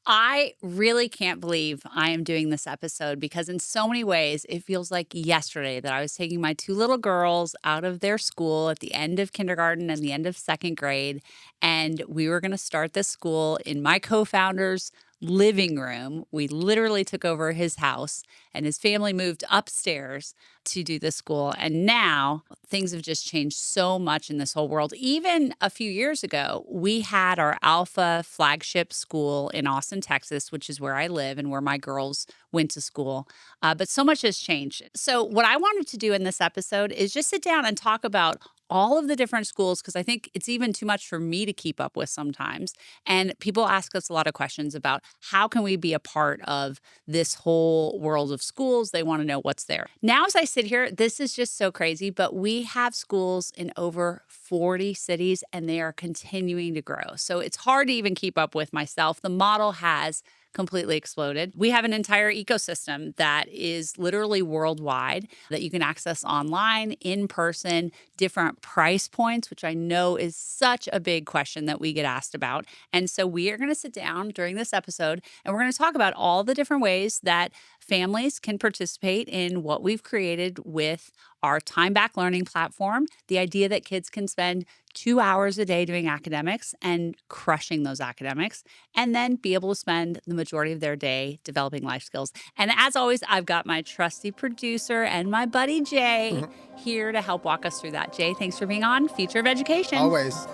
I really can't believe I am doing this episode because in so many ways, it feels like yesterday that I was taking my two little girls out of their school at the end of kindergarten and the end of second grade. And we were going to start this school in my co-founder's living room. We literally took over his house and his family moved upstairs to do this school. And now things have just changed so much in this whole world. Even a few years ago, we had our Alpha Flagship school in Austin, Texas, which is where I live and where my girls went to school. But so much has changed. So, what I wanted to do in this episode is just sit down and talk about all of the different schools because I think it's even too much for me to keep up with sometimes. And people ask us a lot of questions about how can we be a part of this whole world of schools? They want to know what's there. Now, as I sit here, this is just so crazy, but we have schools in over 40 cities and they are continuing to grow. So it's hard to even keep up with myself. The model has completely exploded. We have an entire ecosystem that is literally worldwide that you can access online, in person, different price points, which I know is such a big question that we get asked about. And so we are going to sit down during this episode and we're going to talk about all the different ways that families can participate in what we've created with our time back learning platform, the idea that kids can spend 2 hours a day doing academics and crushing those academics, and then be able to spend the majority of their day developing life skills. And as always, I've got my trusty producer and my buddy Jay here to help walk us through that. Jay, thanks for being on Future of Education. Always.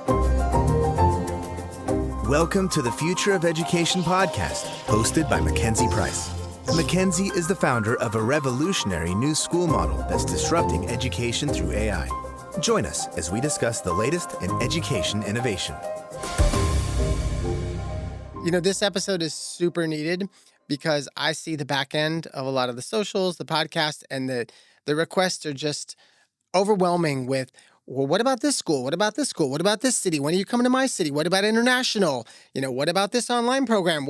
Welcome to the Future of Education podcast, hosted by MacKenzie Price. MacKenzie is the founder of a revolutionary new school model that's disrupting education through AI. Join us as we discuss the latest in education innovation. You know, this episode is super needed because I see the back end of a lot of the socials, the podcast, and the requests are just overwhelming with, well, what about this school? What about this school? What about this city? When are you coming to my city? What about international? You know, what about this online program?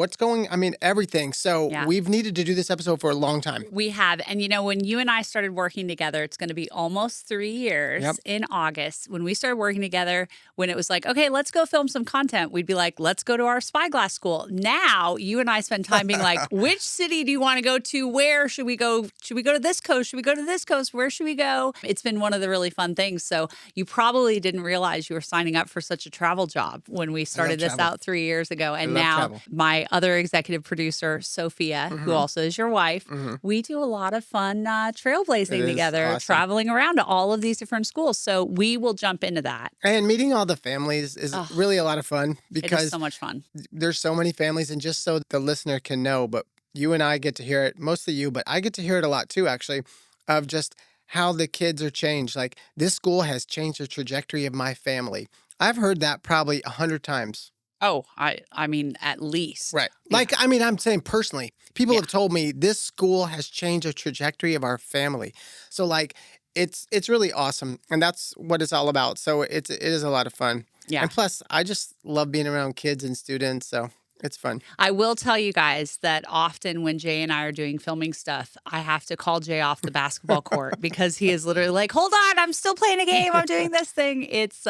Everything. So We've needed to do this episode for a long time. We have. And, you know, when you and I started working together, it's going to be almost 3 years in August. When we started working together, when it was like, okay, let's go film some content, we'd be like, let's go to our Spyglass school. Now, you and I spend time being like, which city do you want to go to? Where should we go? Should we go to this coast? Should we go to this coast? Where should we go? It's been one of the really fun things. So you probably didn't realize you were signing up for such a travel job when we started this out 3 years ago. And now my other executive producer, Sophia, who also is your wife, we do a lot of fun trailblazing together, traveling around to all of these different schools. So we will jump into that. And meeting all the families is really a lot of fun because it is so much fun. There's so many families, and just so the listener can know, but you and I get to hear it, mostly you, but I get to hear it a lot too, actually, of just how the kids are changed. Like, this school has changed the trajectory of my family. I've heard that probably 100 times. Oh, I mean, at least. Right. Like, I mean, I'm saying personally, people have told me this school has changed the trajectory of our family. So, like, it's really awesome. And that's what it's all about. So it is a lot of fun. Yeah. And plus, I just love being around kids and students. So it's fun. I will tell you guys that often when Jay and I are doing filming stuff, I have to call Jay off the basketball court because he is literally like, hold on, I'm still playing a game. I'm doing this thing. It's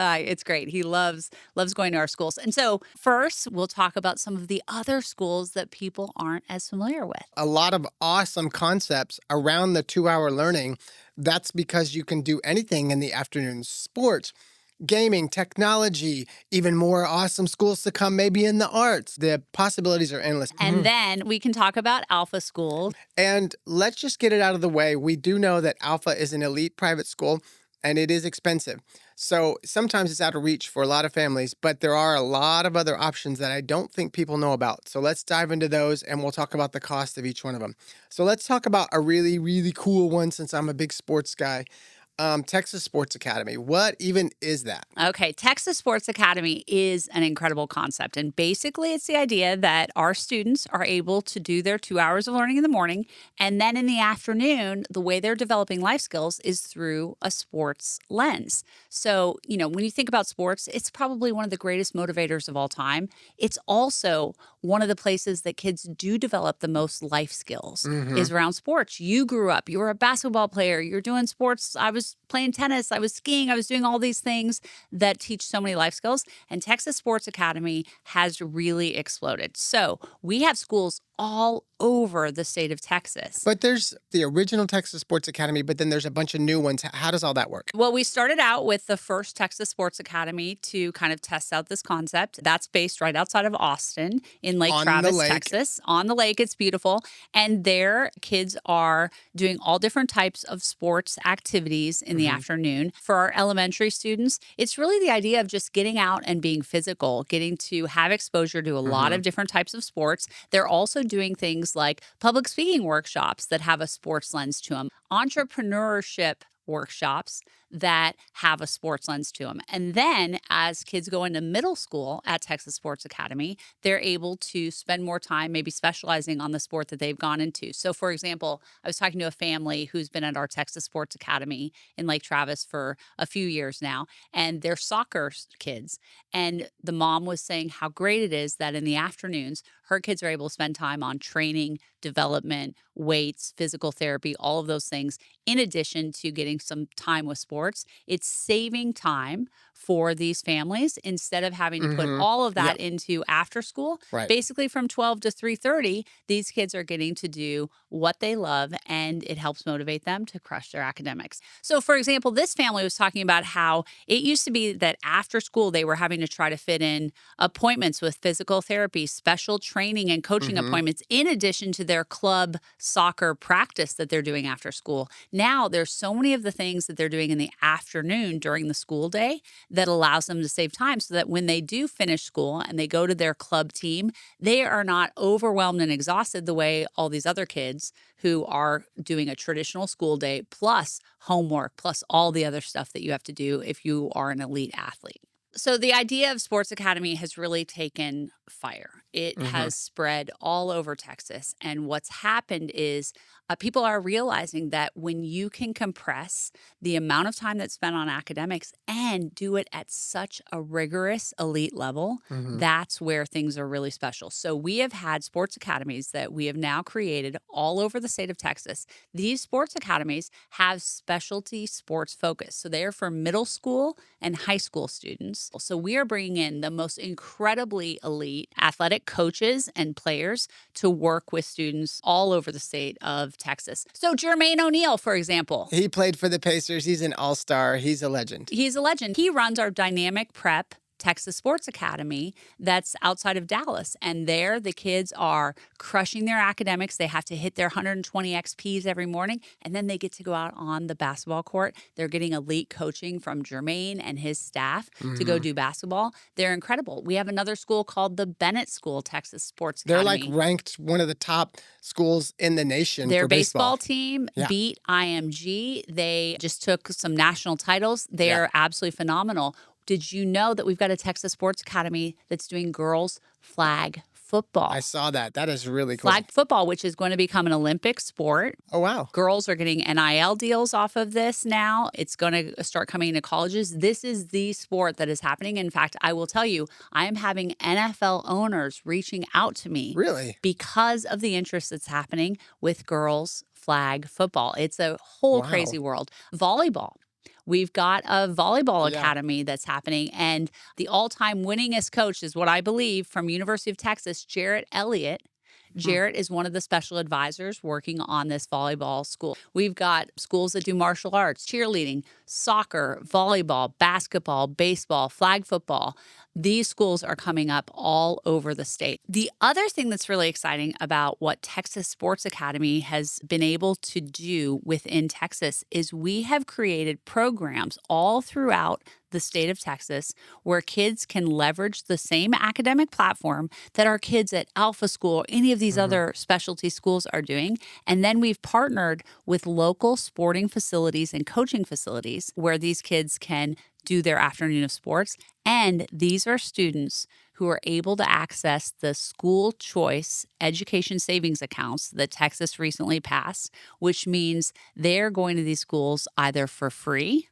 great. He loves going to our schools. And so first, we'll talk about some of the other schools that people aren't as familiar with. A lot of awesome concepts around the 2-hour learning. That's because you can do anything in the afternoon. Sports, gaming, technology, even more awesome schools to come, maybe in the arts. The possibilities are endless. And then we can talk about Alpha School. And let's just get it out of the way. We do know that Alpha is an elite private school, and it is expensive. So sometimes it's out of reach for a lot of families, but there are a lot of other options that I don't think people know about. So let's dive into those, and we'll talk about the cost of each one of them. So let's talk about a really, really cool one, since I'm a big sports guy. Texas Sports Academy. What even is that? Okay, Texas Sports Academy is an incredible concept. And basically, it's the idea that our students are able to do their 2 hours of learning in the morning. And then in the afternoon, the way they're developing life skills is through a sports lens. So, you know, when you think about sports, it's probably one of the greatest motivators of all time. It's also one of the places that kids do develop the most life skills is around sports. You grew up, you were a basketball player, you're doing sports. I was was playing tennis, I was skiing, I was doing all these things that teach so many life skills. And Texas Sports Academy has really exploded. So we have schools all over the state of Texas. But there's the original Texas Sports Academy, but then there's a bunch of new ones. How does all that work? Well, we started out with the first Texas Sports Academy to kind of test out this concept. That's based right outside of Austin in Lake On the Travis, lake. Texas. On the lake, it's beautiful. And there, kids are doing all different types of sports activities in the afternoon. For our elementary students, it's really the idea of just getting out and being physical, getting to have exposure to a lot of different types of sports. They're also doing things like public speaking workshops that have a sports lens to them, entrepreneurship workshops that have a sports lens to them. And then as kids go into middle school at Texas Sports Academy, they're able to spend more time maybe specializing on the sport that they've gone into. So for example, I was talking to a family who's been at our Texas Sports Academy in Lake Travis for a few years now, and they're soccer kids. And the mom was saying how great it is that in the afternoons, her kids are able to spend time on training, development, weights, physical therapy, all of those things, in addition to getting some time with sports. It's saving time for these families instead of having to put all of that into after school. Right. Basically from 12 to 3:30, these kids are getting to do what they love, and it helps motivate them to crush their academics. So for example, this family was talking about how it used to be that after school they were having to try to fit in appointments with physical therapy, special training and coaching appointments, in addition to their club soccer practice that they're doing after school. Now there's so many of the things that they're doing in the afternoon during the school day that allows them to save time, so that when they do finish school and they go to their club team, they are not overwhelmed and exhausted the way all these other kids who are doing a traditional school day plus homework plus all the other stuff that you have to do if you are an elite athlete. So the idea of Sports Academy has really taken fire. It has spread all over Texas. And what's happened is people are realizing that when you can compress the amount of time that's spent on academics and do it at such a rigorous elite level, that's where things are really special. So we have had sports academies that we have now created all over the state of Texas. These sports academies have specialty sports focus. So they are for middle school and high school students. So we are bringing in the most incredibly elite athletic coaches and players to work with students all over the state of Texas. So Jermaine O'Neal, for example. He played for the Pacers. He's an all-star. He's a legend. He's a legend. He runs our Dynamic Prep Texas Sports Academy that's outside of Dallas. And there the kids are crushing their academics. They have to hit their 120 XPs every morning. And then they get to go out on the basketball court. They're getting elite coaching from Jermaine and his staff to go do basketball. They're incredible. We have another school called the Bennett School Texas Sports They're Academy. like ranked one of the top schools in the nation Their for baseball team beat IMG. They just took some national titles. They are absolutely phenomenal. Did you know that we've got a Texas Sports Academy that's doing girls flag football? I saw that. That is really cool. Flag football, which is going to become an Olympic sport. Oh, wow. Girls are getting NIL deals off of this now. It's going to start coming into colleges. This is the sport that is happening. In fact, I will tell you, I am having NFL owners reaching out to me. Really? Because of the interest that's happening with girls flag football. It's a whole crazy world. Volleyball. We've got a volleyball academy that's happening, and the all-time winningest coach is what I believe from University of Texas, Jarrett Elliott. Jarrett is one of the special advisors working on this volleyball school. We've got schools that do martial arts, cheerleading, soccer, volleyball, basketball, baseball, flag football. These schools are coming up all over the state. The other thing that's really exciting about what Texas Sports Academy has been able to do within Texas is we have created programs all throughout the state of Texas where kids can leverage the same academic platform that our kids at Alpha School or any of these other specialty schools are doing. And then we've partnered with local sporting facilities and coaching facilities where these kids can do their afternoon of sports. And these are students who are able to access the school choice education savings accounts that Texas recently passed, which means they're going to these schools either for free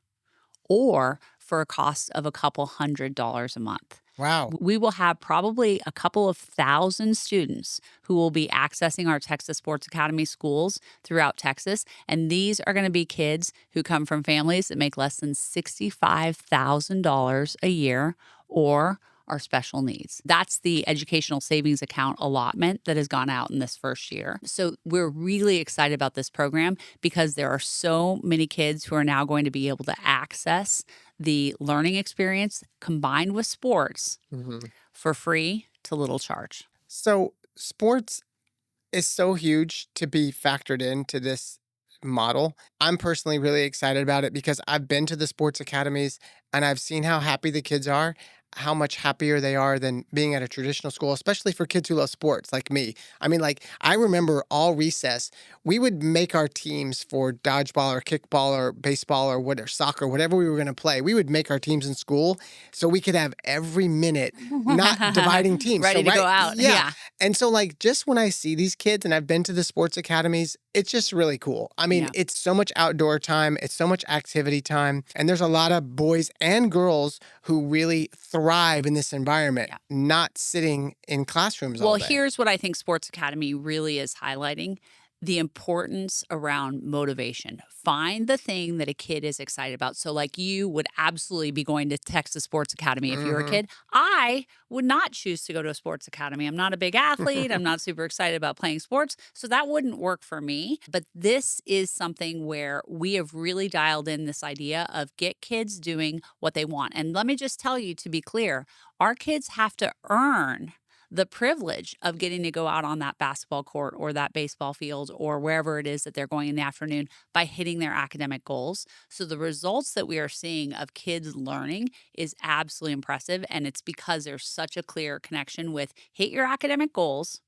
or for a cost of a couple $100s a month. Wow. We will have probably a couple of thousand students who will be accessing our Texas Sports Academy schools throughout Texas. And these are going to be kids who come from families that make less than $65,000 a year or are special needs. That's the educational savings account allotment that has gone out in this first year. So we're really excited about this program because there are so many kids who are now going to be able to access the learning experience combined with sports Mhm. for free to little charge. So sports is so huge to be factored into this model. I'm personally really excited about it because I've been to the sports academies and I've seen how happy the kids are, how much happier they are than being at a traditional school, especially for kids who love sports like me. I mean, like, I remember all recess, we would make our teams for dodgeball or kickball or baseball or whatever, soccer, whatever we were going to play. We would make our teams in school so we could have every minute, not dividing teams. Ready So, to go right. out. Yeah. Yeah. And so, like, just when I see these kids and I've been to the sports academies, it's just really cool. I mean, Yeah. it's so much outdoor time, it's so much activity time, and there's a lot of boys and girls who really thrive in this environment, Yeah. not sitting in classrooms all Well, day. here's what I think Sports Academy really is highlighting: the importance around motivation. Find the thing that a kid is excited about. So, like, you would absolutely be going to Texas Sports Academy if you were a Mhm. kid. I would not choose to go to a sports academy. I'm not a big athlete. I'm not super excited about playing sports. So, that wouldn't work for me. But this is something where we have really dialed in this idea of get kids doing what they want. And let me just tell you, to be clear, our kids have to earn the privilege of getting to go out on that basketball court or that baseball field or wherever it is that they're going in the afternoon by hitting their academic goals. So the results that we are seeing of kids learning is absolutely impressive. And it's because there's such a clear connection with hit your academic goals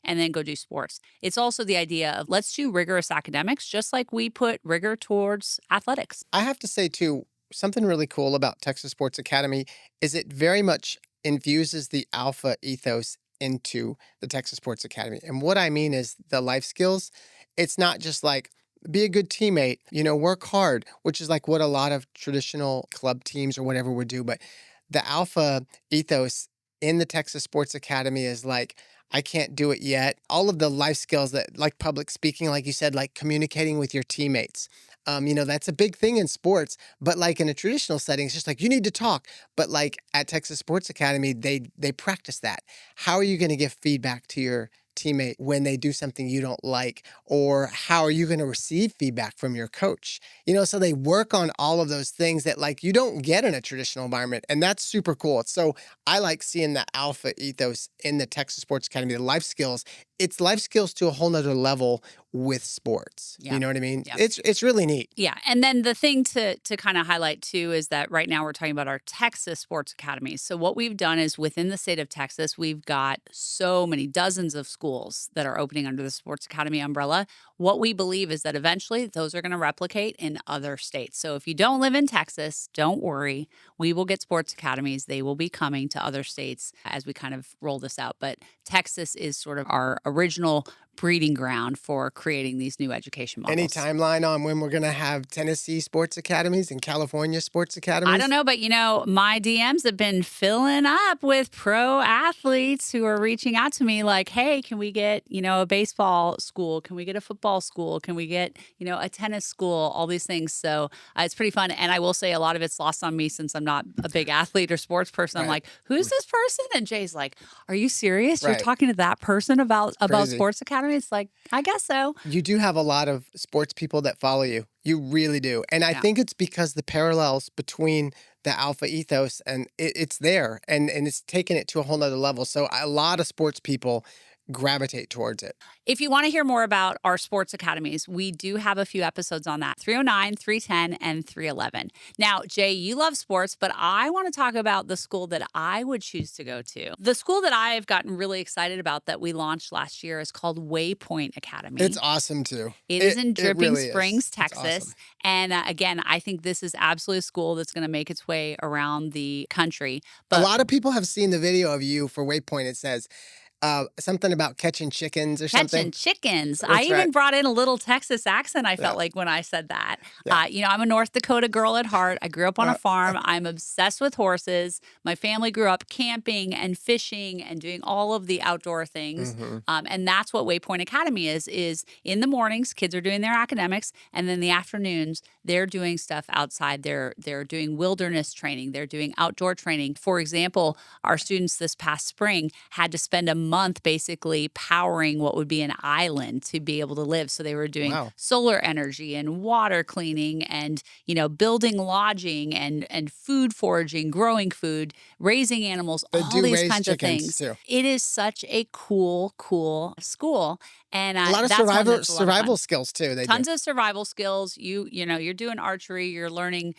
and then go do sports. It's also the idea of let's do rigorous academics, just like we put rigor towards athletics. I have to say, too, something really cool about Texas Sports Academy is it very much infuses the alpha ethos into the Texas Sports Academy. And what I mean is the life skills. It's not just like, be a good teammate, work hard, which is like what a lot of traditional club teams or whatever would do. But the alpha ethos in the Texas Sports Academy is like, I can't do it yet. All of the life skills that, like public speaking, like you said, like communicating with your teammates. That's a big thing in sports, but like in a traditional setting, it's just like you need to talk. But like at Texas Sports Academy, they practice that. How are you going to give feedback to your teammate when they do something you don't like? Or how are you going to receive feedback from your coach? So they work on all of those things that like you don't get in a traditional environment. And that's super cool. So I like seeing the alpha ethos in the Texas Sports Academy, the life skills. It's life skills to a whole nother level with sports. Yeah. You know what I mean? Yeah. It's really neat. Yeah. And then the thing to kind of highlight too is that right now we're talking about our Texas Sports Academies. So what we've done is within the state of Texas, we've got so many dozens of schools that are opening under the Sports Academy umbrella. What we believe is that eventually those are going to replicate in other states. So if you don't live in Texas, don't worry. We will get sports academies. They will be coming to other states as we kind of roll this out. But Texas is sort of our original breeding ground for creating these new education models. Any timeline on when we're going to have Tennessee sports academies and California sports academies? I don't know, but my DMs have been filling up with pro athletes who are reaching out to me like, hey, can we get, a baseball school? Can we get a football school? Can we get, a tennis school? All these things. So it's pretty fun. And I will say a lot of it's lost on me since I'm not a big athlete or sports person. I'm Right. like, who's this person? And Jay's like, are you serious? You're Right. talking to that person about Crazy. sports academy? It's like, I guess so. You do have a lot of sports people that follow you. You really do. And I Yeah. think it's because the parallels between the alpha ethos and it's there and it's taken it to a whole nother level. So a lot of sports people gravitate towards it. If you want to hear more about our sports academies, we do have a few episodes on that, 309, 310, and 311. Now, Jay, you love sports, but I want to talk about the school that I would choose to go to. The school that I've gotten really excited about that we launched last year is called Waypoint Academy. It's awesome too. It is in Dripping really is. Springs, It's Texas. awesome. And again, I think this is absolutely a school that's going to make its way around the country. A lot of people have seen the video of you for Waypoint. It says, something about catching chickens or Catching something. chickens. I That's right. even brought in a little Texas accent, I Yeah. felt like, when I said that. Yeah. I'm a North Dakota girl at heart. I grew up on a Uh, farm. I'm obsessed with horses. My family grew up camping and fishing and doing all of the outdoor things. mhm. And that's what Waypoint Academy is in the mornings, kids are doing their academics, and then the afternoons, they're doing stuff outside. They're doing wilderness training. They're doing outdoor training. For example, our students this past spring had to spend a month basically powering what would be an island to be able to live. So they were doing Wow. solar energy and water cleaning and, building lodging and food foraging, growing food, raising animals, They all do these raise kinds of chickens things. too. It is such a cool school. And A lot of that's one that's a lot of survival fun. skills too. They do. Tons of survival skills. You're doing archery, you're learning,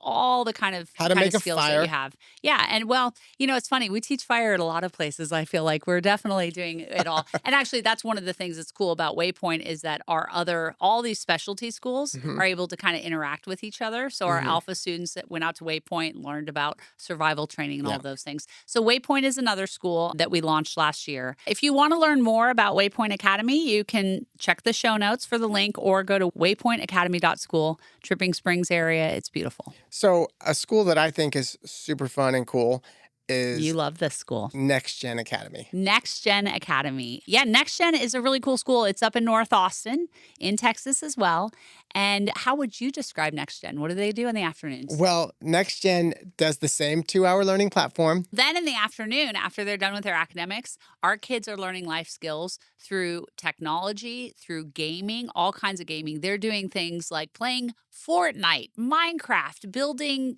all the How to kind make of a skills that you fire. have. Yeah, and well, it's funny. We teach fire at a lot of places. I feel like we're definitely doing it all. And actually that's one of the things that's cool about Waypoint is that all these specialty schools hmm are able to kind of interact with each other. So our hmm alpha students that went out to Waypoint and learned about survival training and all Yeah. of those things. So Waypoint is another school that we launched last year. If you want to learn more about Waypoint Academy, you can check the show notes for the link or go to waypointacademy.school, Tripping Springs area. It's beautiful. So a school that I think is super fun and cool You is love this school. NextGen Academy. NextGen Academy. Yeah, NextGen is a really cool school. It's up in North Austin, in Texas as well. And how would you describe NextGen? What do they do in the afternoons? Well, NextGen does the same 2-hour learning platform. Then in the afternoon, after they're done with their academics, our kids are learning life skills through technology, through gaming, all kinds of gaming. They're doing things like playing Fortnite, Minecraft, building,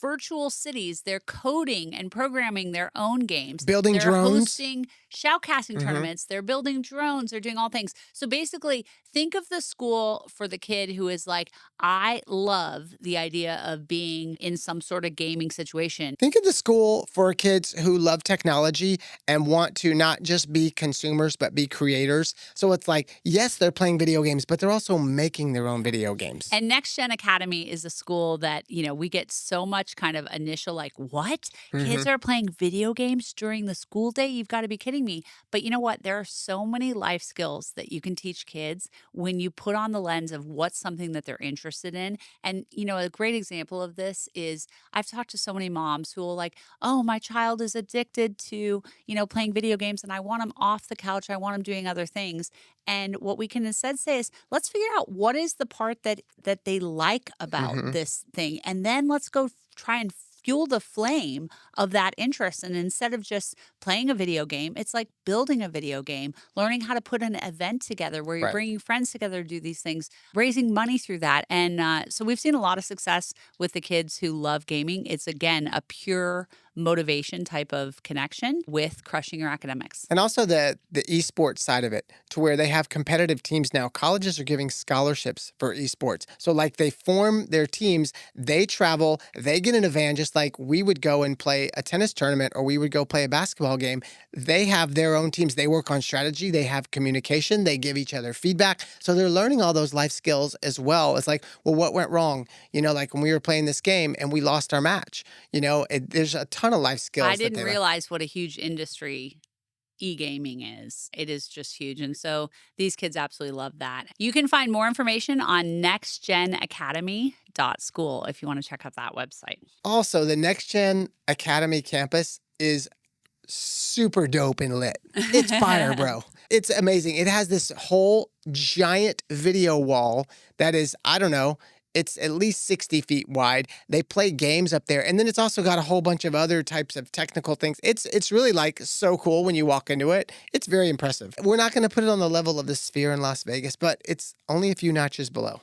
virtual cities. They're coding and programming their own games. Building They're drones. hosting shoutcasting Mhm. tournaments. They're building drones. They're doing all things. So basically, think of the school for the kid who is like, I love the idea of being in some sort of gaming situation. Think of the school for kids who love technology and want to not just be consumers, but be creators. So it's like, yes, they're playing video games, but they're also making their own video games. And NextGen Academy is a school that, we get so much kind of initial like, what? Kids Mhm. are playing video games during the school day? You've got to be kidding me. But you know what? There are so many life skills that you can teach kids when you put on the lens of what's something that they're interested in. And, a great example of this is I've talked to so many moms who will like, oh, my child is addicted to, playing video games and I want them off the couch. I want them doing other things. And what we can instead say is, let's figure out what is the part that they like about Mhm. this thing. And then let's go try and fuel the flame of that interest. And instead of just playing a video game, it's like building a video game, learning how to put an event together where you're Right. bringing friends together to do these things, raising money through that. And so we've seen a lot of success with the kids who love gaming. It's, again, a pure motivation type of connection with crushing your academics. And also the esports side of it, to where they have competitive teams now. Colleges are giving scholarships for esports. So like they form their teams, they travel, they get in a van just like we would go and play a tennis tournament or we would go play a basketball game. They have their own teams. They work on strategy. They have communication. They give each other feedback. So they're learning all those life skills as well. It's like, well, what went wrong? Like when we were playing this game and we lost our match, there's a ton of life skills. I that didn't they learn. realize what a huge industry e-gaming is. It is just huge. And so these kids absolutely love that. You can find more information on nextgenacademy.school if you want to check out that website. Also, the NextGen Academy campus is super dope and lit. It's fire, bro. It's amazing. It has this whole giant video wall that is, I don't know, it's at least 60 feet wide. They play games up there. And then it's also got a whole bunch of other types of technical things. It's really like so cool when you walk into it. It's very impressive. We're not going to put it on the level of the Sphere in Las Vegas, but it's only a few notches below.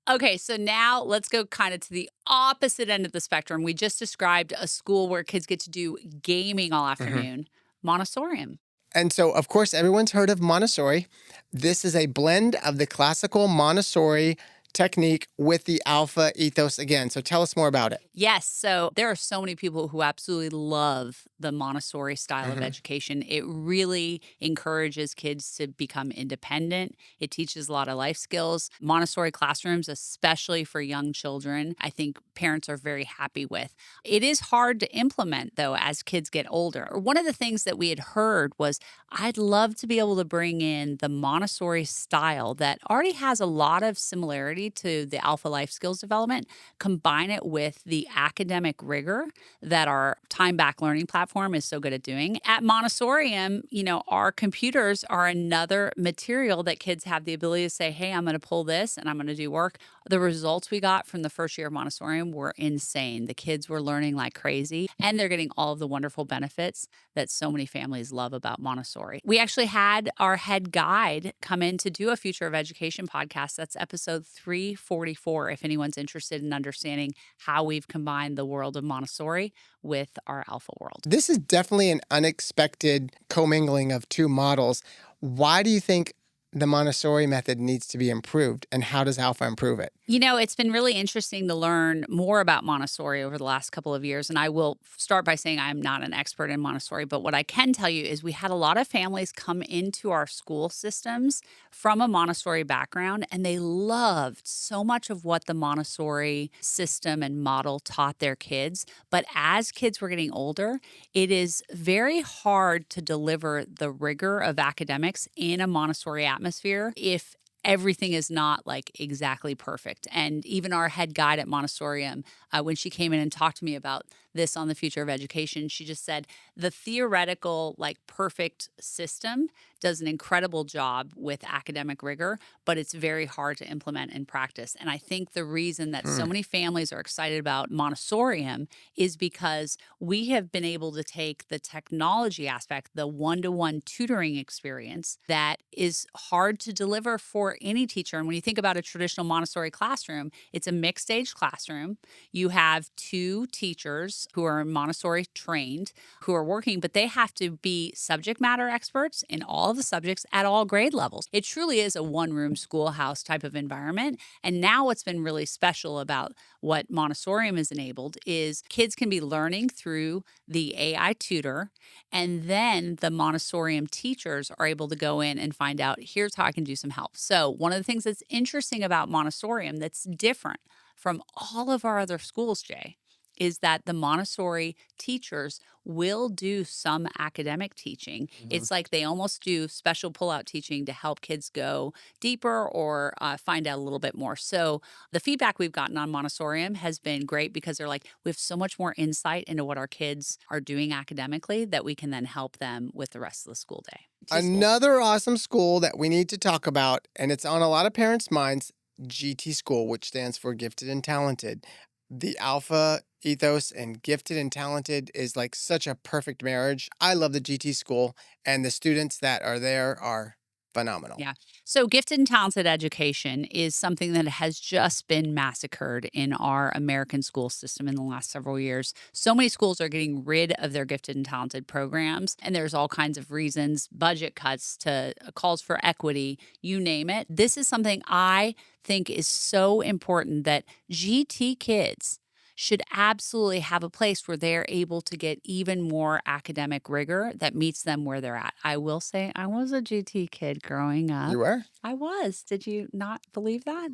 Okay, so now let's go kind of to the opposite end of the spectrum. We just described a school where kids get to do gaming all afternoon. Montessorium. And so, of course, everyone's heard of Montessori. This is a blend of the classical Montessori technique with the alpha ethos again. So tell us more about it. Yes. So there are so many people who absolutely love the Montessori style of Mhm. education. It really encourages kids to become independent. It teaches a lot of life skills. Montessori classrooms, especially for young children, I think parents are very happy with. It is hard to implement, though, as kids get older. One of the things that we had heard was I'd love to be able to bring in the Montessori style that already has a lot of similarity to the Alpha Life Skills Development, combine it with the academic rigor that our time back learning platform is so good at doing. At Montessorium, our computers are another material that kids have the ability to say, hey, I'm going to pull this and I'm going to do work. The results we got from the first year of Montessorium were insane. The kids were learning like crazy, and they're getting all of the wonderful benefits that so many families love about Montessori. We actually had our head guide come in to do a Future of Education podcast. That's episode 344, if anyone's interested in understanding how we've combined the world of Montessori with our Alpha world. This is definitely an unexpected commingling of two models. Why do you think the Montessori method needs to be improved, and how does Alpha improve it? It's been really interesting to learn more about Montessori over the last couple of years. And I will start by saying I'm not an expert in Montessori, but what I can tell you is we had a lot of families come into our school systems from a Montessori background, and they loved so much of what the Montessori system and model taught their kids. But as kids were getting older, it is very hard to deliver the rigor of academics in a Montessori atmosphere if everything is not like exactly perfect. And even our head guide at Montessorium, when she came in and talked to me about this on the Future of Education, she just said the theoretical, like perfect system does an incredible job with academic rigor, but it's very hard to implement in practice. And I think the reason that so many families are excited about Montessorium is because we have been able to take the technology aspect, the one-to-one tutoring experience that is hard to deliver for any teacher. And when you think about a traditional Montessori classroom, it's a mixed age classroom. You have two teachers who are Montessori trained, who are working, but they have to be subject matter experts in all of the subjects at all grade levels. It truly is a one-room schoolhouse type of environment. And now what's been really special about what Montessorium has enabled is kids can be learning through the AI tutor, and then the Montessorium teachers are able to go in and find out, here's how I can do some help. So one of the things that's interesting about Montessorium that's different from all of our other schools, Jay, is that the Montessori teachers will do some academic teaching. It's like they almost do special pull-out teaching to help kids go deeper or find out a little bit more. So the feedback we've gotten on Montessorium has been great because they're like, we have so much more insight into what our kids are doing academically that we can then help them with the rest of the school day. Another awesome school that we need to talk about, and it's on a lot of parents' minds, GT School, which stands for Gifted and Talented. The Alpha ethos and gifted and talented is like such a perfect marriage. I love the GT school, and the students that are there are phenomenal. Yeah. So gifted and talented education is something that has just been massacred in our American school system in the last several years. So many schools are getting rid of their gifted and talented programs, and there's all kinds of reasons, budget cuts to calls for equity, you name it. This is something I think is so important that GT kids should absolutely have a place where they're able to get even more academic rigor that meets them where they're at. I will say I was a GT kid growing up. You were? I was. Did you not believe that?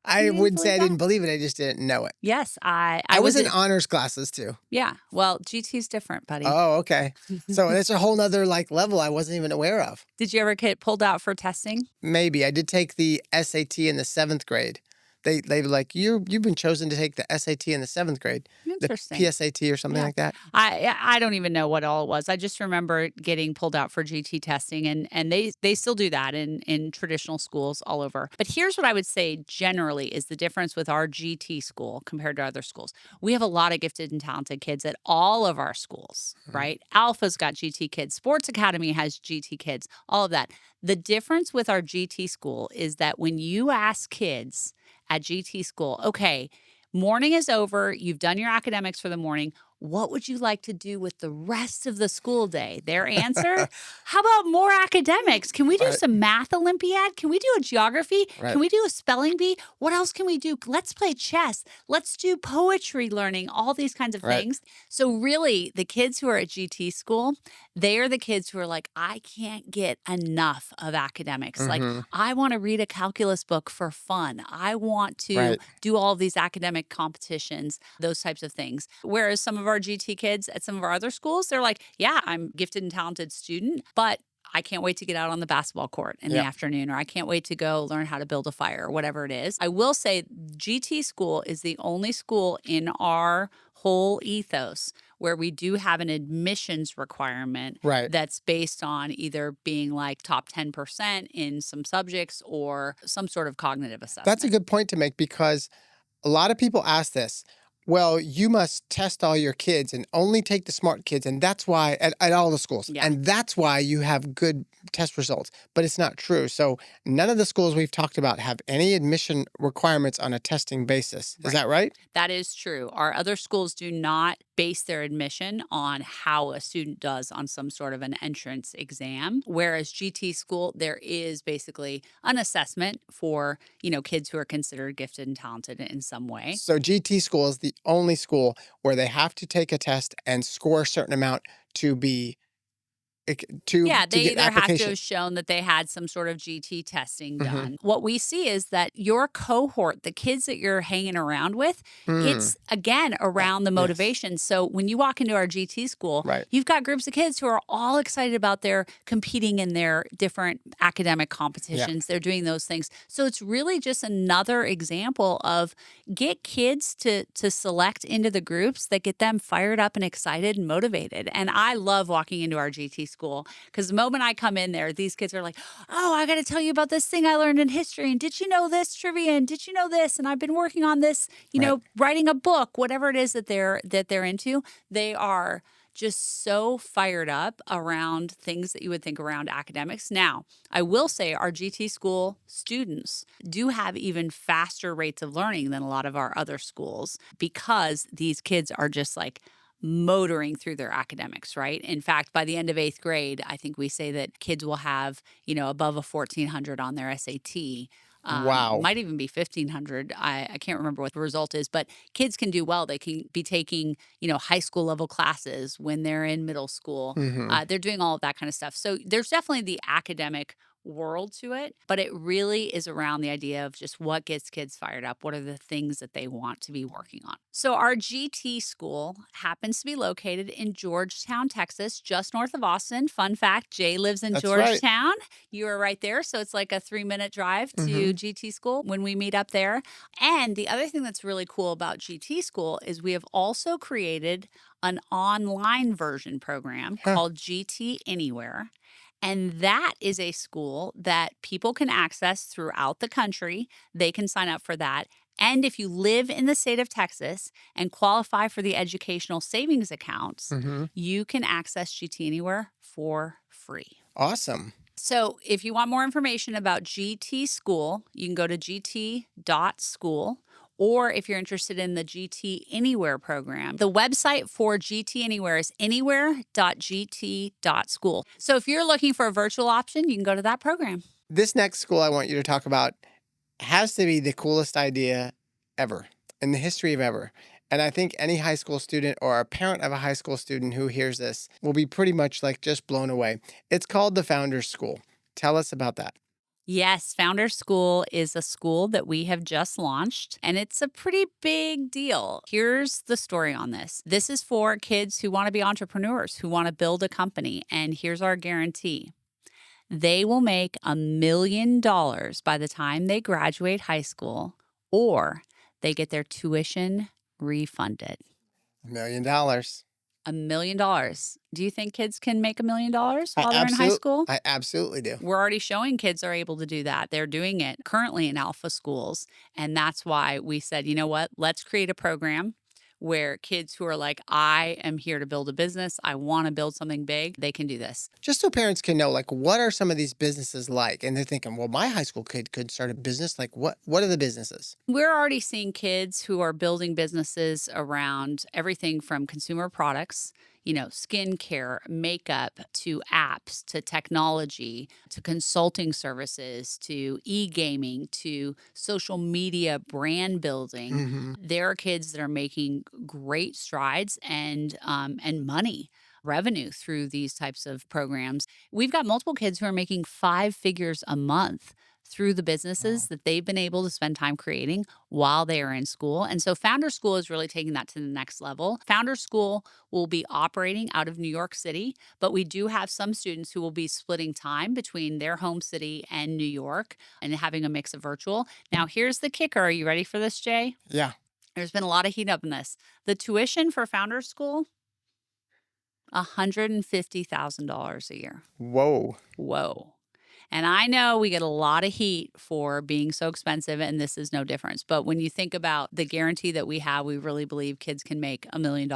I You didn't wouldn't say believe I that? didn't believe it. I just didn't know it. Yes, I I was in a- honors classes too. Yeah. Well, GT's different, buddy. Oh, okay. So that's a whole nother like level I wasn't even aware of. Did you ever get pulled out for testing? Maybe I did take the SAT in the 7th grade. They were like, you've been chosen to take the SAT in the 7th grade, Interesting. the PSAT or something Yeah. like that. I don't even know what all it was. I just remember getting pulled out for GT testing, and they still do that in traditional schools all over. But here's what I would say generally is the difference with our GT school compared to other schools. We have a lot of gifted and talented kids at all of our schools, right? Alpha's got GT kids. Sports Academy has GT kids, all of that. The difference with our GT school is that when you ask kids at GT school, okay, morning is over, you've done your academics for the morning, what would you like to do with the rest of the school day? Their answer, how about more academics? Can we do Right. some math Olympiad? Can we do a geography? Right. Can we do a spelling bee? What else can we do? Let's play chess. Let's do poetry learning, all these kinds of Right. things. So, really, the kids who are at GT school, they are the kids who are like, I can't get enough of academics. Like, Mm-hmm. I want to read a calculus book for fun. I want to Right. do all of these academic competitions, those types of things. Whereas some of our GT kids at some of our other schools, they're like, yeah, I'm gifted and talented student, but I can't wait to get out on the basketball court in the Yep. afternoon, or I can't wait to go learn how to build a fire, or whatever it is. I will say GT school is the only school in our whole ethos where we do have an admissions requirement Right. that's based on either being like top 10% in some subjects or some sort of cognitive assessment. That's a good point to make, because a lot of people ask this. Well, you must test all your kids and only take the smart kids. And that's why at all the schools. Yeah. And that's why you have good test results. But it's not true. So none of the schools we've talked about have any admission requirements on a testing basis. Is Right. that right? That is true. Our other schools do not base their admission on how a student does on some sort of an entrance exam. Whereas GT school, there is basically an assessment for, kids who are considered gifted and talented in some way. So GT school is the only school where they have to take a test and score a certain amount to be Yeah, to they get either have to application. have shown that they had some sort of GT testing Mhm. done. What we see is that your cohort, the kids that you're hanging around with, it's again around the Yes. motivation. So when you walk into our GT school, Right. you've got groups of kids who are all excited about their competing in their different academic competitions. They're doing those things. So it's really just another example of get kids to select into the groups that get them fired up and excited and motivated. And I love walking into our GT school because the moment I come in there, these kids are like, oh, I got to tell you about this thing I learned in history. And did you know this trivia? And did you know this? And I've been working on this, Right. writing a book, whatever it is that they're into. They are just so fired up around things that you would think around academics. Now, I will say our GT school students do have even faster rates of learning than a lot of our other schools because these kids are just like motoring through their academics, right? In fact, by the end of 8th grade, I think we say that kids will have, above a 1400 on their SAT. Wow. Might even be 1500. I can't remember what the result is, but kids can do well. They can be taking, high school level classes when they're in middle school. Mhm. They're doing all of that kind of stuff. So there's definitely the academic world to it, but it really is around the idea of just what gets kids fired up. What are the things that they want to be working on? So our GT school happens to be located in Georgetown, Texas, just north of Austin. Fun fact, Jay lives in That's right. Georgetown. You are right there. So it's like a 3-minute drive to Mhm. GT school when we meet up there. And the other thing that's really cool about GT school is we have also created an online version program called GT Anywhere. And that is a school that people can access throughout the country. They can sign up for that. And if you live in the state of Texas and qualify for the educational savings accounts, Mhm. you can access GT Anywhere for free. Awesome. So if you want more information about GT School, you can go to gt.school. Or if you're interested in the GT Anywhere program, the website for GT Anywhere is anywhere.gt.school. So if you're looking for a virtual option, you can go to that program. This next school I want you to talk about has to be the coolest idea ever in the history of ever. And I think any high school student or a parent of a high school student who hears this will be pretty much like just blown away. It's called the Founders School. Tell us about that. Yes, Founder School is a school that we have just launched, and it's a pretty big deal. Here's the story on this. This is for kids who want to be entrepreneurs, who want to build a company, and here's our guarantee. They will make $1 million by the time they graduate high school, or they get their tuition refunded. $1 million. $1 million. Do you think kids can make $1 million while they're in high school? I absolutely do. We're already showing kids are able to do that. They're doing it currently in alpha schools. And that's why we said, you know what? Let's create a program where kids who are like, I am here to build a business, I want to build something big, they can do this. Just so parents can know, like, what are some of these businesses like? And they're thinking, well, my high school kid could start a business. Like, what are the businesses? We're already seeing kids who are building businesses around everything from consumer products, skincare, makeup, to apps, to technology, to consulting services, to e-gaming, to social media brand building. Hmm. There are kids that are making great strides and money. Revenue through these types of programs. We've got multiple kids who are making 5 figures a month through the businesses Wow. that they've been able to spend time creating while they are in school. And so Founder School is really taking that to the next level. Founder School will be operating out of New York City, but we do have some students who will be splitting time between their home city and New York and having a mix of virtual. Now, here's the kicker. Are you ready for this, Jay? Yeah. There's been a lot of heat up in this. The tuition for Founder School, $150,000 a year. Whoa. Whoa. And I know we get a lot of heat for being so expensive, and this is no difference. But when you think about the guarantee that we have, we really believe kids can make $1 million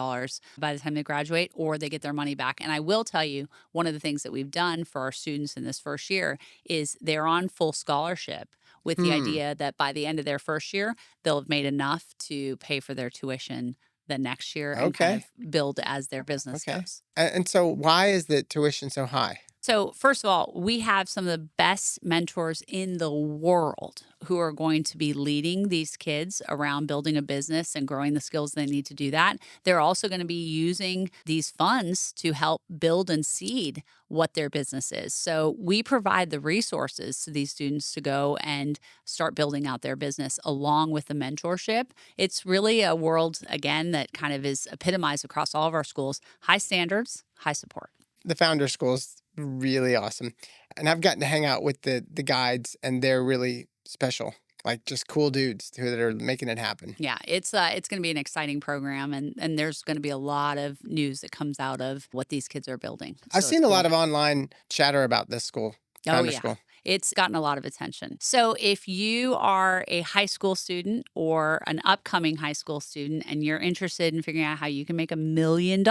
by the time they graduate or they get their money back. And I will tell you, one of the things that we've done for our students in this first year is they're on full scholarship with the Hmm. idea that by the end of their first year, they'll have made enough to pay for their tuition the next year and kind Okay. of build as their business Okay. goes. And so why is the tuition so high? So, first of all, we have some of the best mentors in the world who are going to be leading these kids around building a business and growing the skills they need to do that. They're also going to be using these funds to help build and seed what their business is. So, we provide the resources to these students to go and start building out their business along with the mentorship. It's really a world, again, that kind of is epitomized across all of our schools: high standards, high support. The founder school is really awesome. And I've gotten to hang out with the guides, and they're really special. Like, just cool dudes that are making it happen. Yeah, it's going to be an exciting program, and there's going to be a lot of news that comes out of what these kids are building. I've So it's seen a lot cool. of online chatter about this school, Oh, founder yeah. school. It's gotten a lot of attention. So if you are a high school student or an upcoming high school student and you're interested in figuring out how you can make $1 million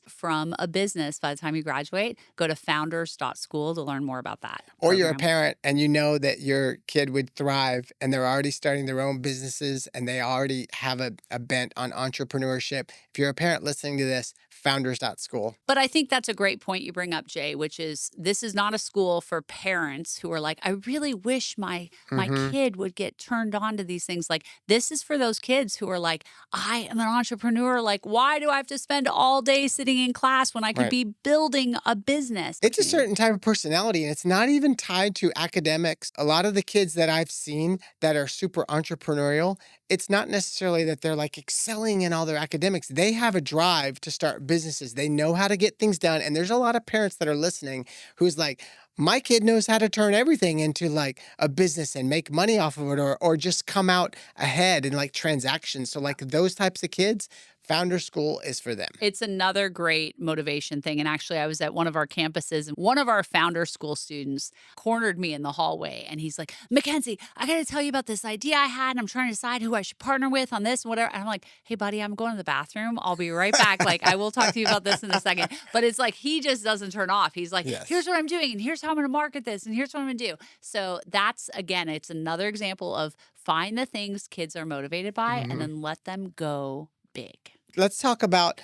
from a business by the time you graduate, go to founders.school to learn more about that Or you're a program. parent and you know that your kid would thrive and they're already starting their own businesses and they already have a bent on entrepreneurship. If you're a parent listening to this, founders.school. But I think that's a great point you bring up, Jay, which is this is not a school for parents who are like, I really wish my Hmm. kid would get turned on to these things. Like, this is for those kids who are like, I am an entrepreneur. Like, why do I have to spend all day sitting in class when I could Right. be building a business? It's a certain type of personality, and it's not even tied to academics. A lot of the kids that I've seen that are super entrepreneurial, it's not necessarily that they're like excelling in all their academics. They have a drive to start businesses. They know how to get things done. And there's a lot of parents that are listening who's like, my kid knows how to turn everything into like a business and make money off of it, or just come out ahead in like transactions. So like those types of kids, founder school is for them. It's another great motivation thing. And actually, I was at one of our campuses, and one of our founder school students cornered me in the hallway. And he's like, MacKenzie, I got to tell you about this idea I had. And I'm trying to decide who I should partner with on this and whatever. And I'm like, hey, buddy, I'm going to the bathroom. I'll be right back. Like, I will talk to you about this in a second. But it's like, he just doesn't turn off. He's like, Yes. here's what I'm doing. And here's how I'm going to market this. And here's what I'm going to do. So that's, again, it's another example of find the things kids are motivated by Mhm. and then let them go big. Let's talk about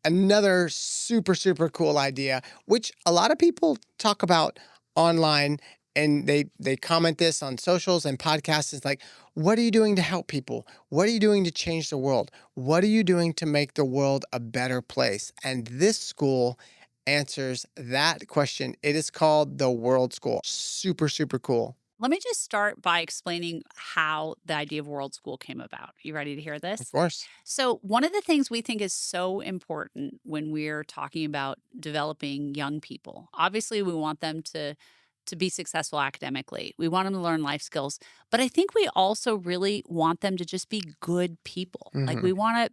another super, super cool idea, which a lot of people talk about online, and they comment this on socials and podcasts. It's like, what are you doing to help people? What are you doing to change the world? What are you doing to make the world a better place? And this school answers that question. It is called the World School. Super, super cool. Let me just start by explaining how the idea of World School came about. You ready to hear Of this? course. So, one of the things we think is so important when we're talking about developing young people, obviously, we want them to be successful academically. We want them to learn life skills, but I think we also really want them to just be good people. Like Mhm.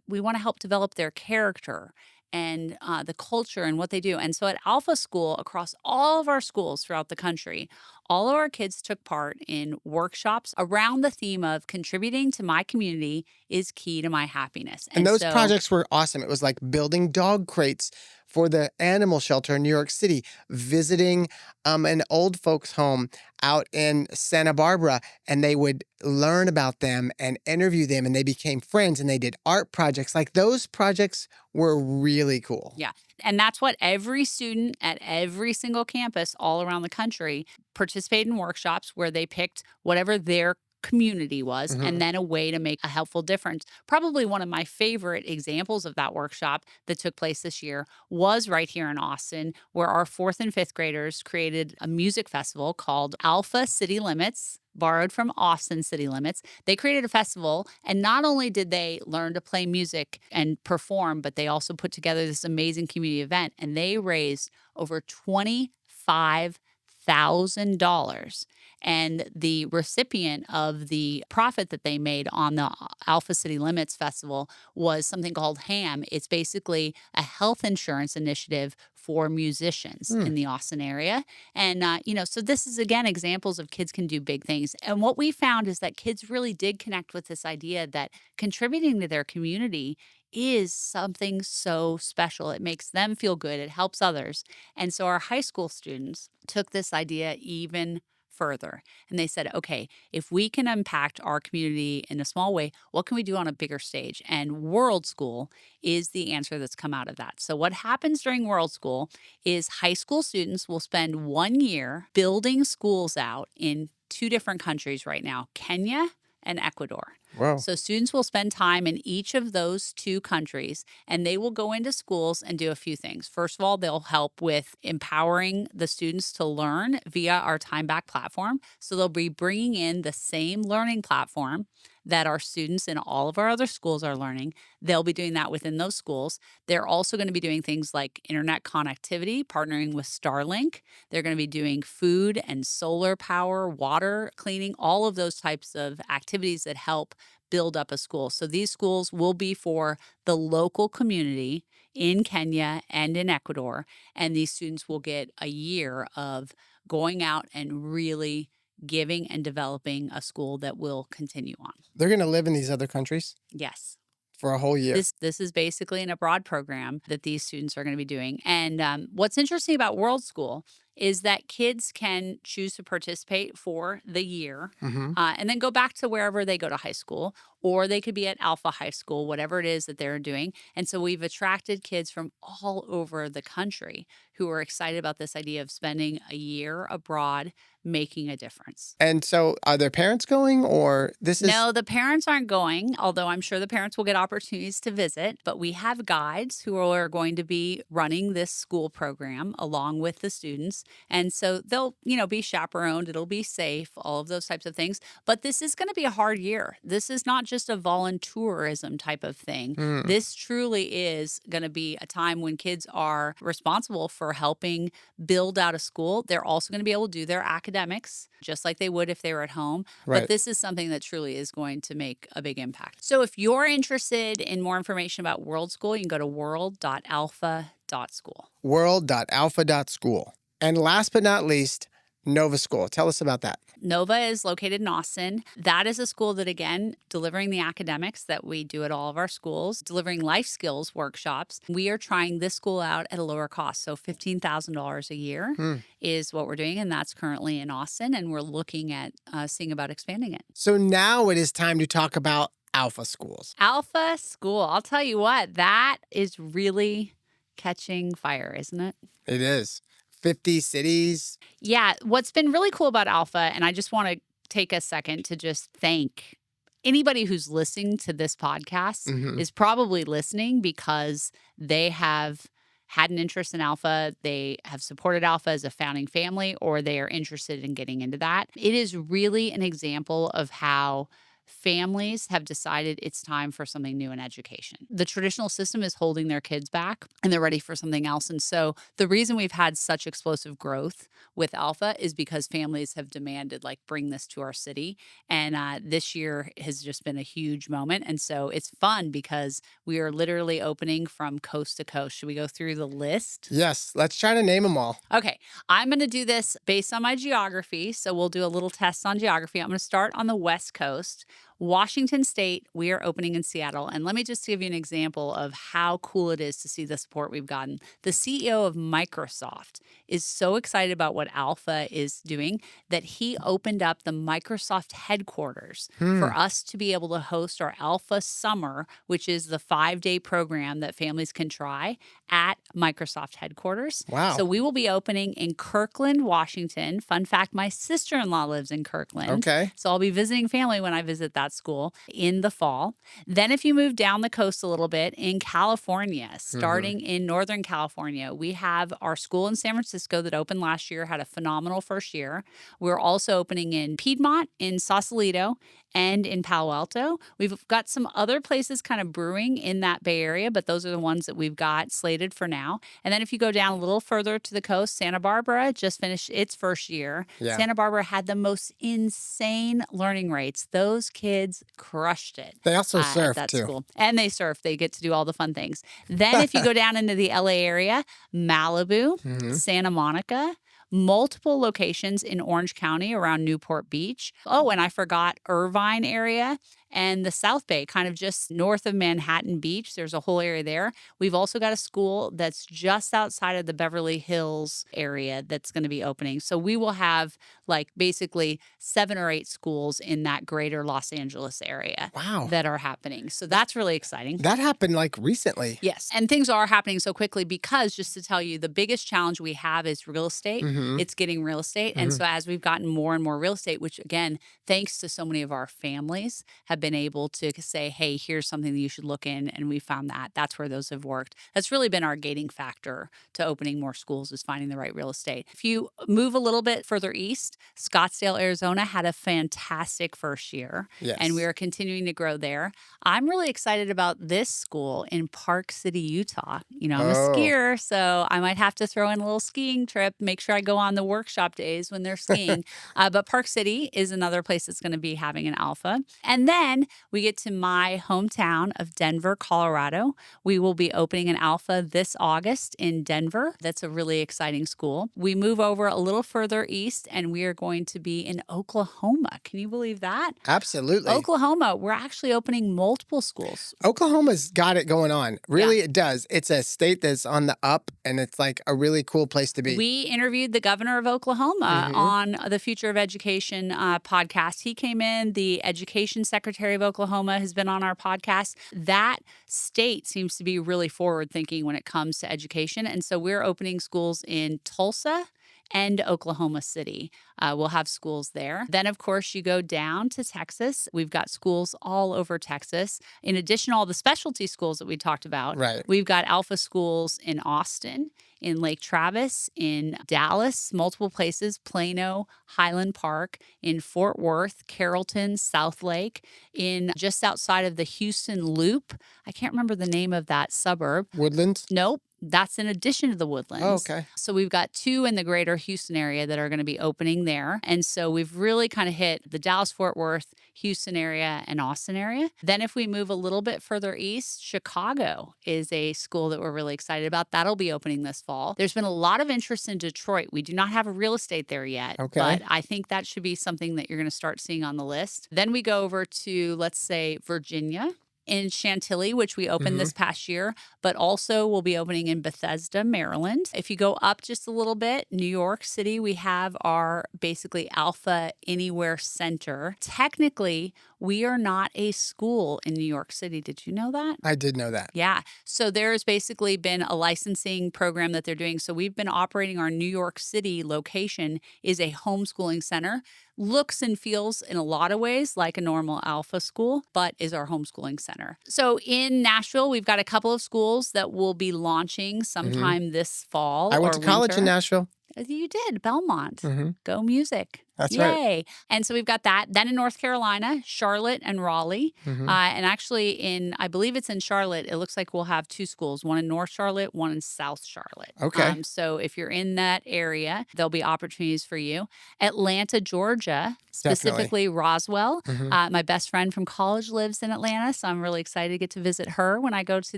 we want to help develop their character and the culture and what they do. And so at Alpha School, across all of our schools throughout the country, all of our kids took part in workshops around the theme of contributing to my community is key to my happiness. And And those so projects were awesome. It was like building dog crates for the animal shelter in New York City, visiting an old folks home out in Santa Barbara, and they would learn about them and interview them, and they became friends, and they did art projects. Like those projects were really cool. yeah. And that's what every student at every single campus all around the country participated in workshops where they picked whatever their community was Mhm. and then a way to make a helpful difference. Probably one of my favorite examples of that workshop that took place this year was right here in Austin, where our fourth and fifth graders created a music festival called Alpha City Limits, borrowed from Austin City Limits. They created a festival, and not only did they learn to play music and perform, but they also put together this amazing community event, and they raised over $25,000. And the recipient of the profit that they made on the Alpha City Limits Festival was something called HAM. It's basically a health insurance initiative for musicians Hmm. in the Austin area. And, so this is, again, examples of kids can do big things. And what we found is that kids really did connect with this idea that contributing to their community is something so special. It makes them feel good. It helps others. And so our high school students took this idea even further. And they said, okay, if we can impact our community in a small way, what can we do on a bigger stage? And World School is the answer that's come out of that. So what happens during World School is high school students will spend 1 year building schools out in two different countries right now, Kenya and Ecuador. Wow. So students will spend time in each of those two countries, and they will go into schools and do a few things. First of all, they'll help with empowering the students to learn via our Time Back platform. So they'll be bringing in the same learning platform that our students in all of our other schools are learning. They'll be doing that within those schools. They're also going to be doing things like internet connectivity, partnering with Starlink. They're going to be doing food and solar power, water cleaning, all of those types of activities that help build up a school. So these schools will be for the local community in Kenya and in Ecuador. And these students will get a year of going out and really giving and developing a school that will continue on. They're going to live in these other countries Yes. for a whole year. This is basically an abroad program that these students are going to be doing. And what's interesting about World School is that kids can choose to participate for the year Mhm. and then go back to wherever they go to high school, or they could be at Alpha High School, whatever it is that they're doing. And so we've attracted kids from all over the country who are excited about this idea of spending a year abroad making a difference. And so are their parents going, or this is No, the parents aren't going, although I'm sure the parents will get opportunities to visit. But we have guides who are going to be running this school program along with the students. And so they'll, be chaperoned. It'll be safe, all of those types of things. But this is going to be a hard year. This is not just a volunteerism type of thing. Mm. This truly is going to be a time when kids are responsible for helping build out a school. They're also going to be able to do their academics just like they would if they were at home. Right. But this is something that truly is going to make a big impact. So if you're interested in more information about World School, you can go to world.alpha.school. world.alpha.school. And last but not least, Nova School. Tell us about that. Nova is located in Austin. That is a school that, again, delivering the academics that we do at all of our schools, delivering life skills workshops. We are trying this school out at a lower cost. So $15,000 a year is what we're doing, and that's currently in Austin, and we're looking at seeing about expanding it. So now it is time to talk about Alpha schools. Alpha School, I'll tell you what, that is really catching fire, isn't it? It is. 50 cities. Yeah, what's been really cool about Alpha, and I just want to take a second to just thank anybody who's listening to this podcast is probably listening because they have had an interest in Alpha, they have supported Alpha as a founding family, or they are interested in getting into that. It is really an example of how families have decided it's time for something new in education. The traditional system is holding their kids back and they're ready for something else. And so the reason we've had such explosive growth with Alpha is because families have demanded, like, bring this to our city. And this year has just been a huge moment. And so it's fun because we are literally opening from coast to coast. Should we go through the list? Yes, let's try to name them all. Okay, I'm going to do this based on my geography. So we'll do a little test on geography. I'm going to start on the West Coast. Washington State, we are opening in Seattle. And let me just give you an example of how cool it is to see the support we've gotten. The CEO of Microsoft is so excited about what Alpha is doing that he opened up the Microsoft headquarters for us to be able to host our Alpha Summer, which is the 5-day program that families can try at Microsoft headquarters. Wow. So we will be opening in Kirkland, Washington. Fun fact, my sister-in-law lives in Kirkland. Okay. So I'll be visiting family when I visit that school in the fall. Then if you move down the coast a little bit in California, starting in Northern California, we have our school in San Francisco that opened last year, had a phenomenal first year. We're also opening in Piedmont, in Sausalito, and in Palo Alto. We've got some other places kind of brewing in that Bay Area, but those are the ones that we've got slated for now. And then if you go down a little further to the coast, Santa Barbara just finished its first year. Yeah. Santa Barbara had the most insane learning rates. Those kids crushed it. They also surf at that too. school. And they surf. They get to do all the fun things. Then if you go down into the LA area, Malibu, Santa Monica, multiple locations in Orange County around Newport Beach. Oh, and I forgot Irvine area and the South Bay, kind of just north of Manhattan Beach. There's a whole area there. We've also got a school that's just outside of the Beverly Hills area that's going to be opening. So we will have like basically 7 or 8 schools in that greater Los Angeles area Wow. that are happening. So that's really exciting. That happened like recently. Yes. And things are happening so quickly because, just to tell you, the biggest challenge we have is real estate. It's getting real estate. And so as we've gotten more and more real estate, which again, thanks to so many of our families, have been able to say, hey, here's something that you should look in. And we found that that's where those have worked. That's really been our gating factor to opening more schools, is finding the right real estate. If you move a little bit further east, Scottsdale, Arizona had a fantastic first year. Yes. And we are continuing to grow there. I'm really excited about this school in Park City, Utah. You know, I'm a skier, so I might have to throw in a little skiing trip, make sure I go on the workshop days when they're skiing. But Park City is another place that's going to be having an Alpha. And then we get to my hometown of Denver, Colorado. We will be opening an Alpha this August in Denver. That's a really exciting school. We move over a little further east and we are going to be in Oklahoma. Can you believe that? Absolutely. Oklahoma, we're actually opening multiple schools. Oklahoma's got it going on. Really, it does. It's a state that's on the up, and it's like a really cool place to be. We interviewed the governor of Oklahoma on the Future of Education podcast. He came in. The education secretary of Oklahoma has been on our podcast. That state seems to be really forward thinking when it comes to education. And so we're opening schools in Tulsa and Oklahoma City. We'll have schools there. Then, of course, you go down to Texas. We've got schools all over Texas. In addition to all the specialty schools that we talked about, Right. we've got Alpha schools in Austin, in Lake Travis, in Dallas, multiple places, Plano, Highland Park, in Fort Worth, Carrollton, Southlake, in just outside of the Houston Loop. I can't remember the name of that suburb. Woodlands? Nope. That's in addition to the Woodlands. Oh, okay. So we've got 2 in the greater Houston area that are going to be opening there. And so we've really kind of hit the Dallas-Fort Worth, Houston area, and Austin area. Then if we move a little bit further east, Chicago is a school that we're really excited about. That'll be opening this fall. There's been a lot of interest in Detroit. We do not have a real estate there yet. Okay. But I think that should be something that you're going to start seeing on the list. Then we go over to, let's say, Virginia, in Chantilly, which we opened this past year, but also we'll be opening in Bethesda, Maryland. If you go up just a little bit, New York City, we have our basically Alpha Anywhere Center. Technically, we are not a school in New York City. Did you know that? I did know that. Yeah. So there's basically been a licensing program that they're doing. So we've been operating our New York City location is a homeschooling center. Looks and feels in a lot of ways like a normal Alpha school, but is our homeschooling center. So in Nashville, we've got a couple of schools that will be launching sometime this fall. I went or to college in winter. Nashville. You did, Belmont. Go Music. That's right. Yay. And so we've got that. Then in North Carolina, Charlotte and Raleigh. Hmm. And actually, I believe it's in Charlotte, it looks like we'll have two schools, one in North Charlotte, one in South Charlotte. Okay. So if you're in that area, there'll be opportunities for you. Atlanta, Georgia, Definitely. specifically Roswell. Hmm. My best friend from college lives in Atlanta, so I'm really excited to get to visit her when I go to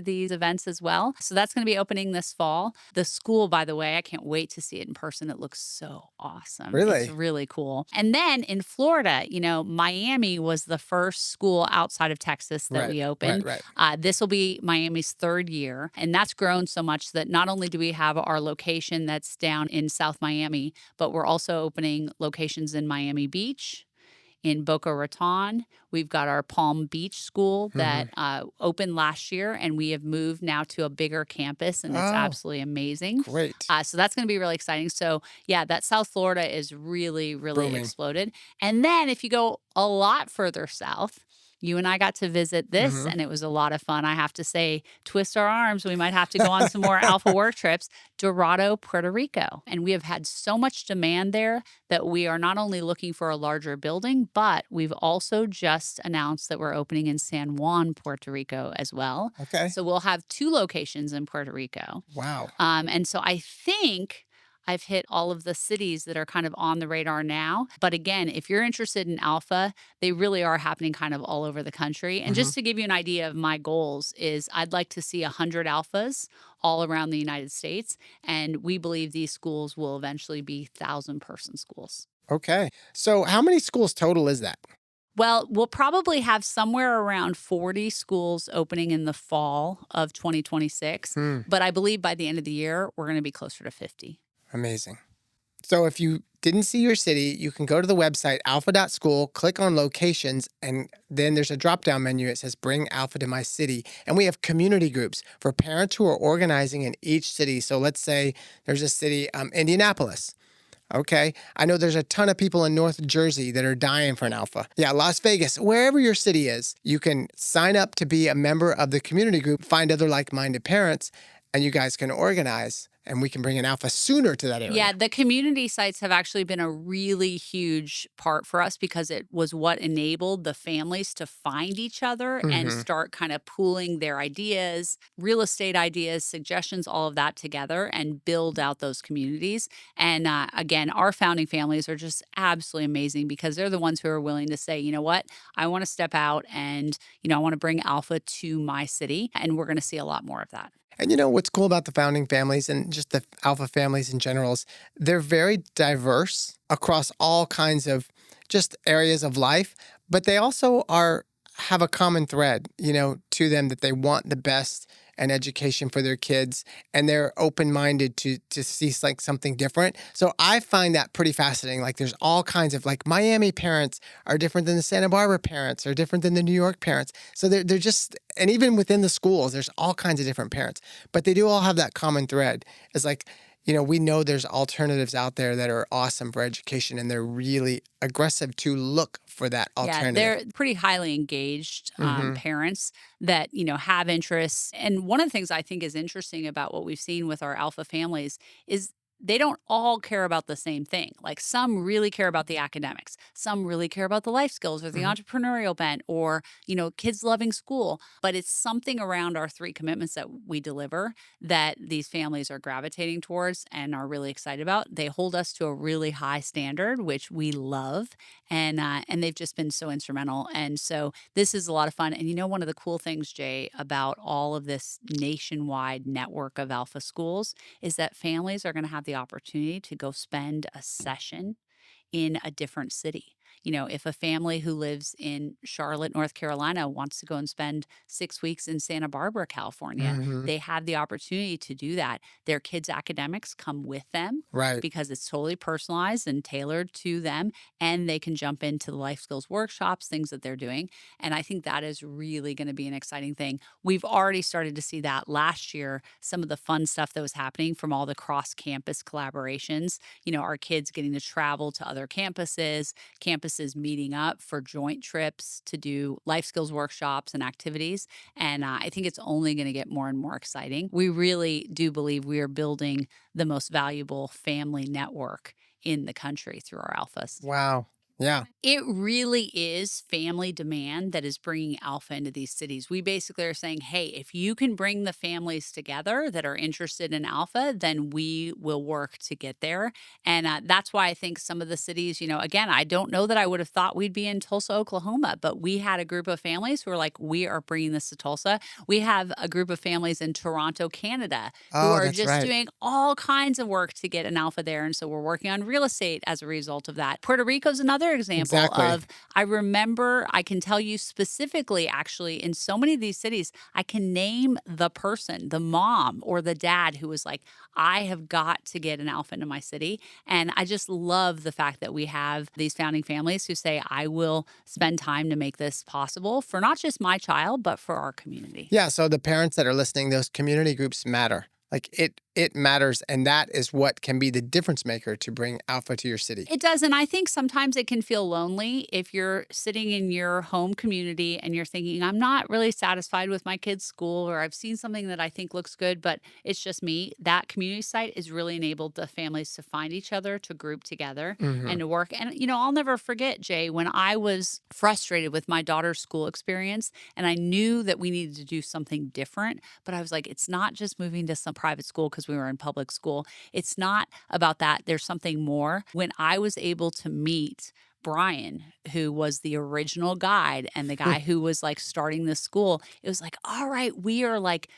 these events as well. So that's going to be opening this fall. The school, by the way, I can't wait to see it in person. It looks so awesome. It's Really? really cool. And then in Florida, Miami was the first school outside of Texas that Right. we Right. opened. Right. This will be Miami's third year, and that's grown so much that not only do we have our location that's down in South Miami, but we're also opening locations in Miami Beach, in Boca Raton. We've got our Palm Beach school Hmm. that opened last year, and we have moved now to a bigger campus, and it's Oh, absolutely amazing. great. So that's going to be really exciting. So, yeah, that South Florida is really, really Booming. exploded. And then if you go a lot further south, you and I got to visit this, Hmm. and it was a lot of fun. I have to say, twist our arms. We might have to go on some more Alpha work trips. Dorado, Puerto Rico. And we have had so much demand there that we are not only looking for a larger building, but we've also just announced that we're opening in San Juan, Puerto Rico as well. Okay. So we'll have two locations in Puerto Rico. Wow. And so I think I've hit all of the cities that are kind of on the radar now. But again, if you're interested in Alpha, they really are happening kind of all over the country. And Hmm. just to give you an idea of my goals is I'd like to see 100 Alphas all around the United States. And we believe these schools will eventually be 1,000-person schools. Okay. So how many schools total is that? Well, we'll probably have somewhere around 40 schools opening in the fall of 2026. Hmm. But I believe by the end of the year, we're going to be closer to 50. Amazing. So if you didn't see your city, you can go to the website alpha.school, click on locations, and then there's a drop-down menu. It says bring Alpha to my city. And we have community groups for parents who are organizing in each city. So let's say there's a city, Indianapolis. Okay. I know there's a ton of people in North Jersey that are dying for an Alpha. Yeah, Las Vegas, wherever your city is, you can sign up to be a member of the community group, find other like-minded parents, and you guys can organize, and we can bring an Alpha sooner to that area. Yeah, the community sites have actually been a really huge part for us because it was what enabled the families to find each other and Hmm. start kind of pooling their ideas, real estate ideas, suggestions, all of that together and build out those communities. And again, our founding families are just absolutely amazing because they're the ones who are willing to say, you know what, I want to step out and, I want to bring Alpha to my city. And we're going to see a lot more of that. And what's cool about the founding families and just the Alpha families in general is they're very diverse across all kinds of just areas of life, but they also have a common thread, to them that they want the best and education for their kids, and they're open-minded to see like something different. So I find that pretty fascinating. Like there's all kinds of like Miami parents are different than the Santa Barbara parents, are different than the New York parents. So they're just, and even within the schools, there's all kinds of different parents, but they do all have that common thread. It's like, we know there's alternatives out there that are awesome for education, and they're really aggressive to look for that Yeah, alternative. they're pretty highly engaged Mhm. parents that, have interests. And one of the things I think is interesting about what we've seen with our Alpha families is they don't all care about the same thing. Like some really care about the academics, some really care about the life skills or the Mhm. entrepreneurial bent or, kids loving school. But it's something around our three commitments that we deliver that these families are gravitating towards and are really excited about. They hold us to a really high standard, which we love. And they've just been so instrumental. And so this is a lot of fun. And one of the cool things, Jay, about all of this nationwide network of Alpha schools is that families are going to have the opportunity to go spend a session in a different city. If a family who lives in Charlotte, North Carolina wants to go and spend 6 weeks in Santa Barbara, California, Mhm. they have the opportunity to do that. Their kids' academics come with them Right. because it's totally personalized and tailored to them. And they can jump into the life skills workshops, things that they're doing. And I think that is really going to be an exciting thing. We've already started to see that last year, some of the fun stuff that was happening from all the cross campus collaborations, our kids getting to travel to other campuses meeting up for joint trips to do life skills workshops and activities. And I think it's only going to get more and more exciting. We really do believe we are building the most valuable family network in the country through our alphas. Wow. Yeah. It really is family demand that is bringing alpha into these cities. We basically are saying, hey, if you can bring the families together that are interested in alpha, then we will work to get there. And that's why I think some of the cities, again, I don't know that I would have thought we'd be in Tulsa, Oklahoma, but we had a group of families who are like, we are bringing this to Tulsa. We have a group of families in Toronto, Canada, who Oh, are that's just right. doing all kinds of work to get an alpha there. And so we're working on real estate as a result of that. Puerto Rico's another example Exactly. of, I remember, I can tell you specifically, actually, in so many of these cities, I can name the person, the mom or the dad who was like, I have got to get an alpha into my city. And I just love the fact that we have these founding families who say, I will spend time to make this possible for not just my child, but for our community. Yeah. So the parents that are listening, those community groups matter. Like it matters. And that is what can be the difference maker to bring alpha to your city. It does. And I think sometimes it can feel lonely if you're sitting in your home community and you're thinking, I'm not really satisfied with my kid's school, or I've seen something that I think looks good, but it's just me. That community site is really enabled the families to find each other, to group together and to work. And, I'll never forget, Jay, when I was frustrated with my daughter's school experience and I knew that we needed to do something different, but I was like, it's not just moving to some private school because we were in public school. It's not about that. There's something more. When I was able to meet Brian, who was the original guide and the guy who was like starting the school, it was like, all right, we are like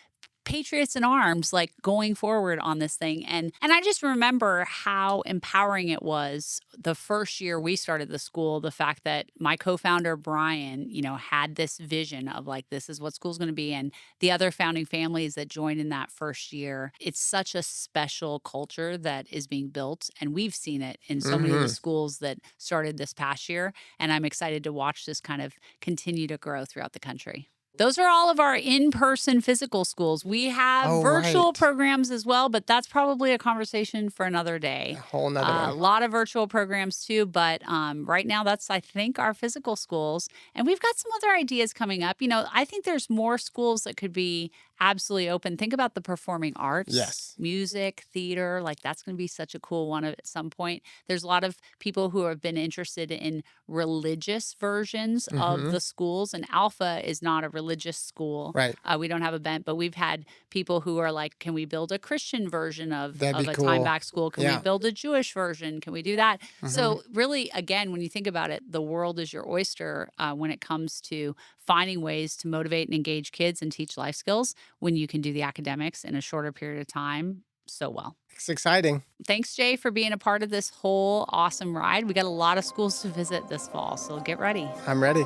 patriots in arms, like going forward on this thing. And I just remember how empowering it was the first year we started the school, the fact that my co-founder, Brian, had this vision of like, this is what school's going to be. And the other founding families that joined in that first year, it's such a special culture that is being built. And we've seen it in so many of the schools that started this past year. And I'm excited to watch this kind of continue to grow throughout the country. Those are all of our in-person physical schools. We have virtual programs as well, but that's probably a conversation for another day. A whole nother one. A lot of virtual programs too, but right now that's, I think, our physical schools. And we've got some other ideas coming up. I think there's more schools that could be absolutely open. Think about the performing arts. Yes. Music, theater, like that's going to be such a cool one at some point. There's a lot of people who have been interested in religious versions of the schools, and Alpha is not a religious school. Right. We don't have a bent, but we've had people who are like, can we build a Christian version of That'd be a cool. time back school? Can Yeah. we build a Jewish version? Can we do that? So really, again, when you think about it, the world is your oyster when it comes to finding ways to motivate and engage kids and teach life skills when you can do the academics in a shorter period of time so well. It's exciting. Thanks, Jay, for being a part of this whole awesome ride. We got a lot of schools to visit this fall, so get ready. I'm ready.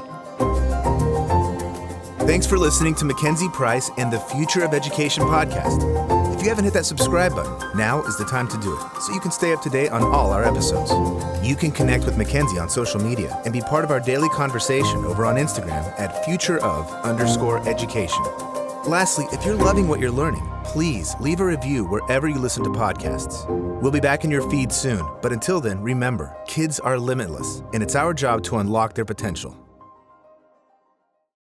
Thanks for listening to MacKenzie Price and the Future of Education podcast. If you haven't hit that subscribe button, now is the time to do it, so you can stay up to date on all our episodes. You can connect with MacKenzie on social media and be part of our daily conversation over on Instagram at futureof_education. Lastly, if you're loving what you're learning, please leave a review wherever you listen to podcasts. We'll be back in your feed soon, but until then, remember, kids are limitless, and it's our job to unlock their potential.